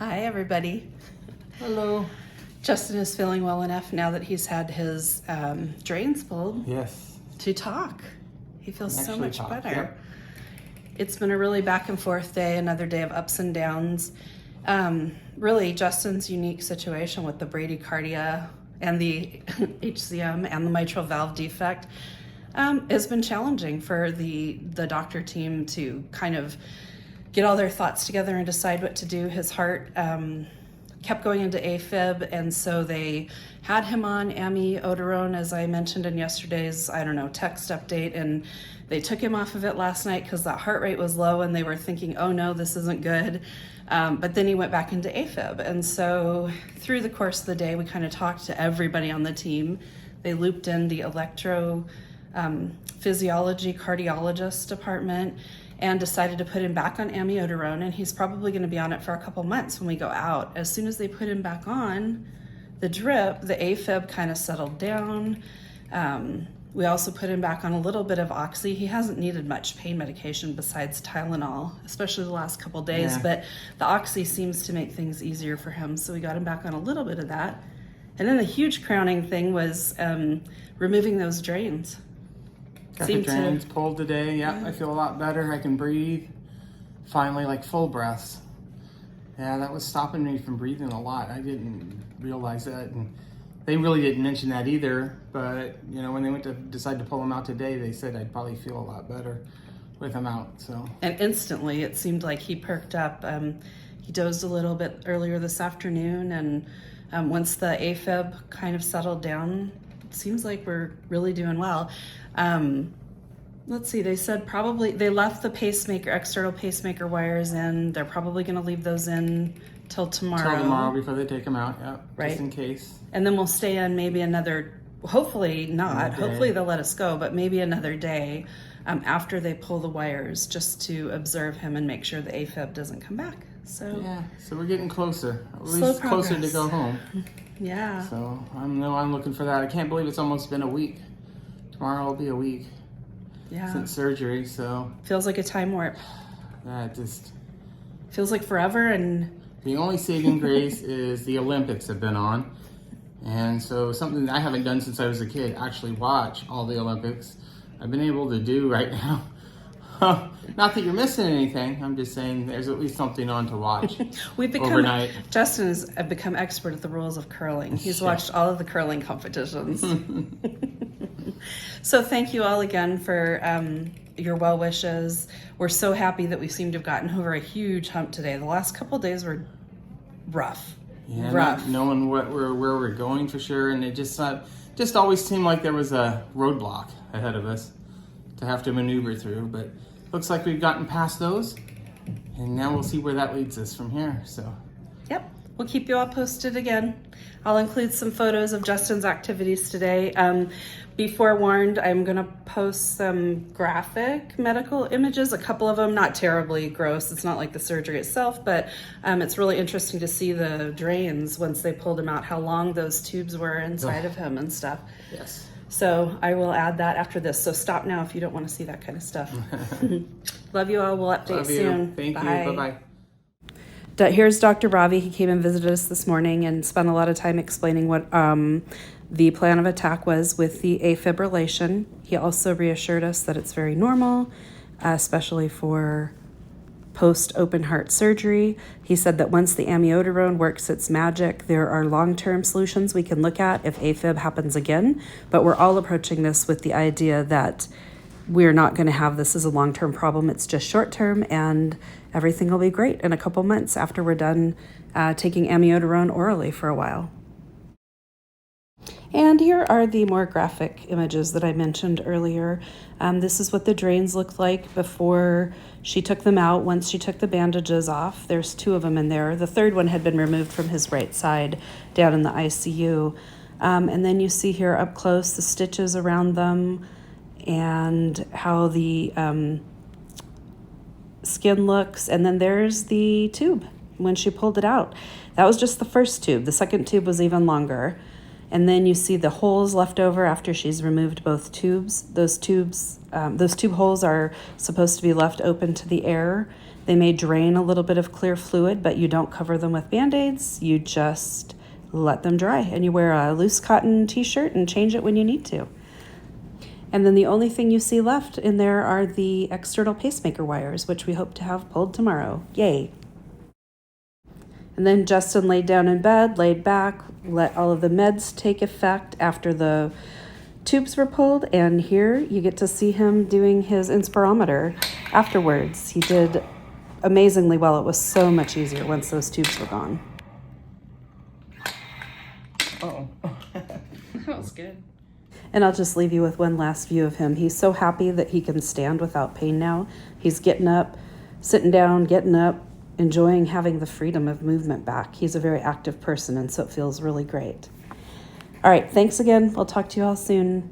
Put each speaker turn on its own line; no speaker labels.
Hi, everybody.
Hello.
Justin is feeling well enough now that he's had his drains pulled.
Yes.
To talk. He feels so much better.
Yep.
It's been a really back and forth day, another day of ups and downs. Really, Justin's unique situation with the bradycardia and the HCM and the mitral valve defect has been challenging for the doctor team to kind of get all their thoughts together and decide what to do. His heart kept going into afib, and so they had him on amiodarone, as I mentioned in yesterday's, text update, and they took him off of it last night because that heart rate was low and they were thinking, oh no, this isn't good. But then he went back into afib. And so through the course of the day, we kind of talked to everybody on the team. They looped in the electrophysiology cardiologist department and decided to put him back on amiodarone, and he's probably going to be on it for a couple months when we go out. As soon as they put him back on the drip, the AFib kind of settled down. We also put him back on a little bit of oxy. He hasn't needed much pain medication besides Tylenol, especially the last couple days, but the oxy seems to make things easier for him, so we got him back on a little bit of that. And then the huge crowning thing was removing those drains.
Got the drains pulled today. Yeah, I feel a lot better. I can breathe. Finally, like full breaths. Yeah, that was stopping me from breathing a lot. I didn't realize that, and they really didn't mention that either. But when they went to decide to pull him out today, they said I'd probably feel a lot better with him out. So. And
instantly, it seemed like he perked up. He dozed a little bit earlier this afternoon, and once the AFib kind of settled down, it seems like we're really doing well. Let's see, they said probably they left the external pacemaker wires in. They're probably going to leave those in till tomorrow.
Till tomorrow before they take them out, yeah,
right.
Just in case.
And then we'll stay in maybe hopefully not, hopefully they'll let us go, but maybe another day after they pull the wires, just to observe him and make sure the AFib doesn't come back. So
we're getting closer, at
least progress.
Closer to go home.
Yeah.
So I'm looking for that. I can't believe it's almost been a week. Tomorrow will be a week since surgery, so.
Feels like a time warp.
Yeah, it just.
Feels like forever, and.
The only saving grace is the Olympics have been on. And so something that I haven't done since I was a kid, actually watch all the Olympics. I've been able to do right now. Not that you're missing anything. I'm just saying there's at least something on to watch. Overnight.
Justin has become expert at the rules of curling. He's watched all of the curling competitions. So thank you all again for your well wishes. We're so happy that we seem to have gotten over a huge hump today. The last couple of days were rough.
Yeah, not knowing where we're going for sure, and it just always seemed like there was a roadblock ahead of us to have to maneuver through, but looks like we've gotten past those, and now we'll see where that leads us from here. So. Yep,
we'll keep you all posted again. I'll include some photos of Justin's activities today. Be forewarned, I'm going to post some graphic medical images, a couple of them, not terribly gross. It's not like the surgery itself, but it's really interesting to see the drains once they pulled him out, how long those tubes were inside of him and stuff.
Yes.
So I will add that after this. So stop now if you don't want to see that kind of stuff. Love you all. We'll update soon.
Thank you. Bye-bye.
Here's Dr. Ravi. He came and visited us this morning and spent a lot of time explaining what the plan of attack was with the afibrillation. He also reassured us that it's very normal, especially for post-open heart surgery. He said that once the amiodarone works its magic, there are long-term solutions we can look at if AFib happens again, but we're all approaching this with the idea that we're not going to have this as a long-term problem. It's just short-term, and everything will be great in a couple months after we're done taking amiodarone orally for a while. And here are the more graphic images that I mentioned earlier. This is what the drains looked like before she took them out. Once she took the bandages off, there's 2 of them in there. The third one had been removed from his right side down in the ICU. And then you see here up close the stitches around them and how the skin looks. And then there's the tube when she pulled it out. That was just the first tube. The second tube was even longer. And then you see the holes left over after she's removed both tubes. Those tube holes are supposed to be left open to the air. They may drain a little bit of clear fluid, but you don't cover them with Band-Aids. You just let them dry, and you wear a loose cotton t-shirt and change it when you need to. And then the only thing you see left in there are the external pacemaker wires, which we hope to have pulled tomorrow. Yay. And then Justin laid down in bed, laid back, let all of the meds take effect after the tubes were pulled. And here you get to see him doing his inspirometer afterwards. He did amazingly well. It was so much easier once those tubes were gone.
Uh-oh.
That was good. And I'll just leave you with one last view of him. He's so happy that he can stand without pain now. He's getting up, sitting down, getting up, enjoying having the freedom of movement back. He's a very active person, and so it feels really great. All right, thanks again. We'll talk to you all soon.